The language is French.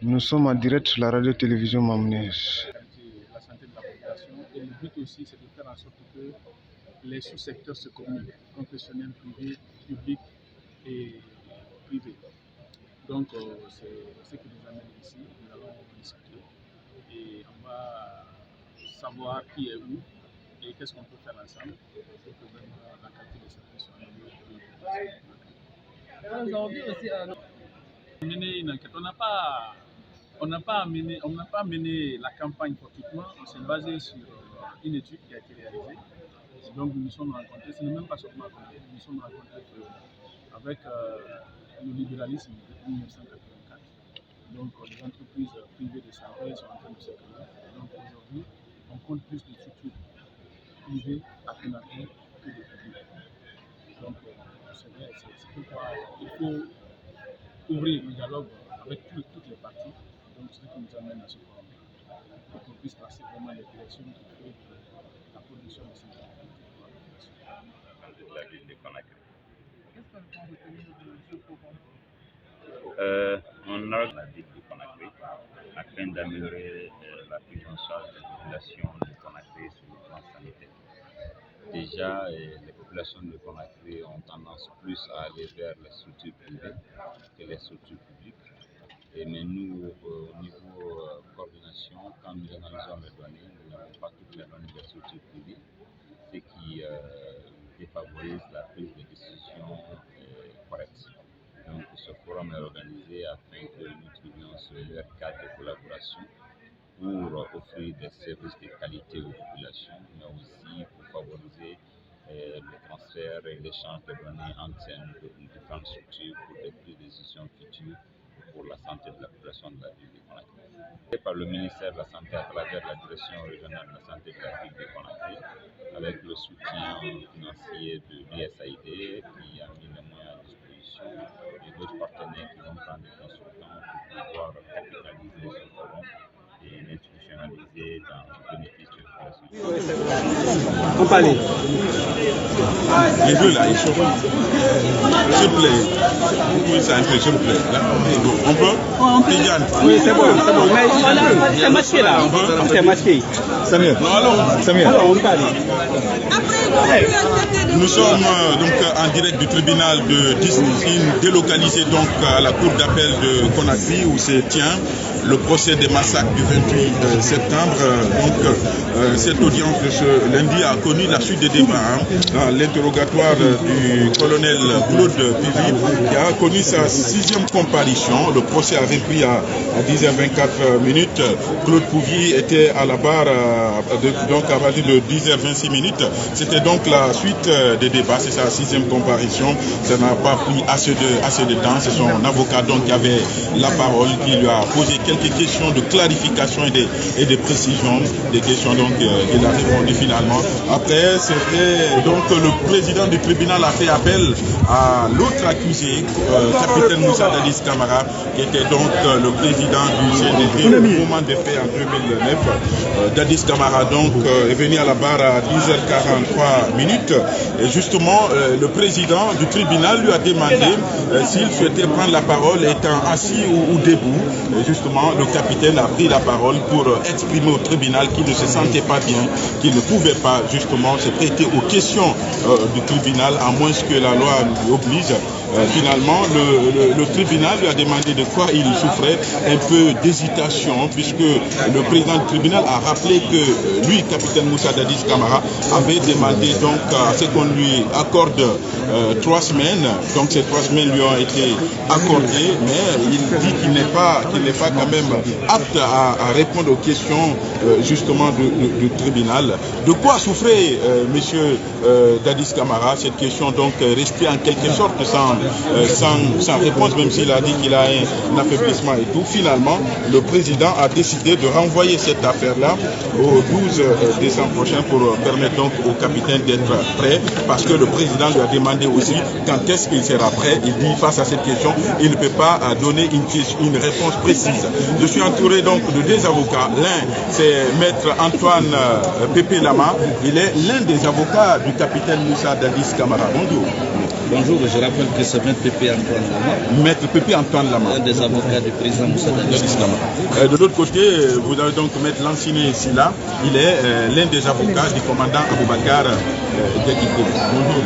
Nous sommes en direct sur la radio-télévision Mamnes. La santé de la population. Et le but aussi, c'est de faire en sorte que les sous-secteurs se communiquent, professionnels, privés, publics et privés. Donc, c'est ce qui nous amène ici. Nous allons discuter et on va savoir qui est où et qu'est-ce qu'on peut faire ensemble pour que vraiment la qualité de service soit améliorée. Mener une enquête. On n'a pas mené la campagne fortuitement. On s'est basé sur une étude qui a été réalisée. Donc nous nous sommes rencontrés, ce n'est même pas seulement rencontrés, nous nous sommes rencontrés avec le libéralisme de 1984. Donc les entreprises privées de santé sont en train de se créer. Donc aujourd'hui, on compte plus de structures privées à Conakry que de publiques. Donc c'est vrai, c'est pourquoi il faut ouvrir le dialogue avec toutes les parties. Donc c'est ce qui nous amène à ce forum, pour qu'on puisse passer vraiment les directions qu'il faut pour la production de ces de la ville de Conakry. Qu'est-ce que vous retenez de ce forum? On a la ville de Conakry afin d'améliorer la prise en charge des populations de Conakry sur le plan sanitaire. Déjà, les populations de Conakry ont tendance plus à aller vers les structures privées que les structures publiques. Mais nous, au niveau coordination, quand nous analysons les données, nous n'avons pas toutes les données des structures privées, ce qui défavorise la prise de décision correcte. Donc ce forum est organisé afin que nous trouvions ce meilleur cadre de collaboration pour offrir des services de qualité aux populations, mais aussi pour favoriser le transfert et l'échange de données entre ces différentes structures pour des prises de décisions futures pour la santé de la population de la ville de Conakry. Et par le ministère de la Santé à travers la direction régionale de la santé de la ville de Conakry, avec le soutien financier de l'USAID qui a mis les moyens à disposition et d'autres partenaires qui vont prendre des consultants pour pouvoir capitaliser ce forum et l'institutionnaliser dans le bénéfice de la population. On parlait. Les deux là, ils sont. S'il vous plaît. Vous pouvez s'entrer, s'il vous plaît. On peut? Oui, c'est bon, c'est bon. Mais c'est masqué là. C'est masqué. Samir. Non, alors, Samir. Alors, on parle. Nous sommes donc en direct du tribunal de Disney, délocalisé donc à la cour d'appel de Conakry où se tient le procès des massacres du 28 septembre. Cette audience de ce lundi a connu la suite des débats dans l'interrogatoire du colonel Claude Pivy qui a connu sa 6e comparution. Le procès avait pris à 10h24 minutes. Claude Pivy était à la barre donc à partir de 10h26. C'était donc la suite des débats, c'est sa 6e comparution. Ça n'a pas pris assez de temps. C'est son avocat donc qui avait la parole, qui lui a posé quelques questions de clarification et de précision, des questions donc il a répondu finalement. Après, c'était donc le président du tribunal a fait appel à l'autre accusé, capitaine Moussa Dadis Camara, qui était donc le président du CNDP au moment des faits en 2009. Dadis Camara donc est venu à la barre à 10h43 minutes. Et justement, le président du tribunal lui a demandé s'il souhaitait prendre la parole étant assis ou debout. Et justement, le capitaine a pris la parole pour exprimer au tribunal qu'il ne se sentait pas bien, qu'il ne pouvait pas justement se prêter aux questions du tribunal, à moins que la loi lui oblige. Finalement, le tribunal lui a demandé de quoi il souffrait, un peu d'hésitation, puisque le président du tribunal a rappelé que lui, capitaine Moussa Dadis Camara, avait demandé donc à ce qu'on lui accorde 3 semaines. Donc ces 3 semaines lui ont été accordées, mais il dit qu'il n'est pas quand même apte à répondre aux questions justement du tribunal. De quoi souffrait monsieur Dadis Camara? Cette question donc restée en quelque sorte sans réponse, même s'il a dit qu'il a un affaiblissement et tout. Finalement, le président a décidé de renvoyer cette affaire-là au 12 décembre prochain pour permettre donc au capitaine d'être prêt, parce que le président lui a demandé aussi quand est-ce qu'il sera prêt. Il dit face à cette question, il ne peut pas donner une réponse précise. Je suis entouré donc de 2 avocats. L'un, c'est maître Antoine Pépé Lama. Il est l'un des avocats du capitaine Moussa Dadis Camara. Bonjour. Bonjour, je rappelle que c'est Maître Pépé Antoine Lama. Maître Pépé Antoine Lama. Un des avocats du président Moussa Dadis. De l'autre côté, vous avez donc Maître Lanciné Silla. Il est l'un des avocats du commandant Aboubakar Diakité. Bonjour.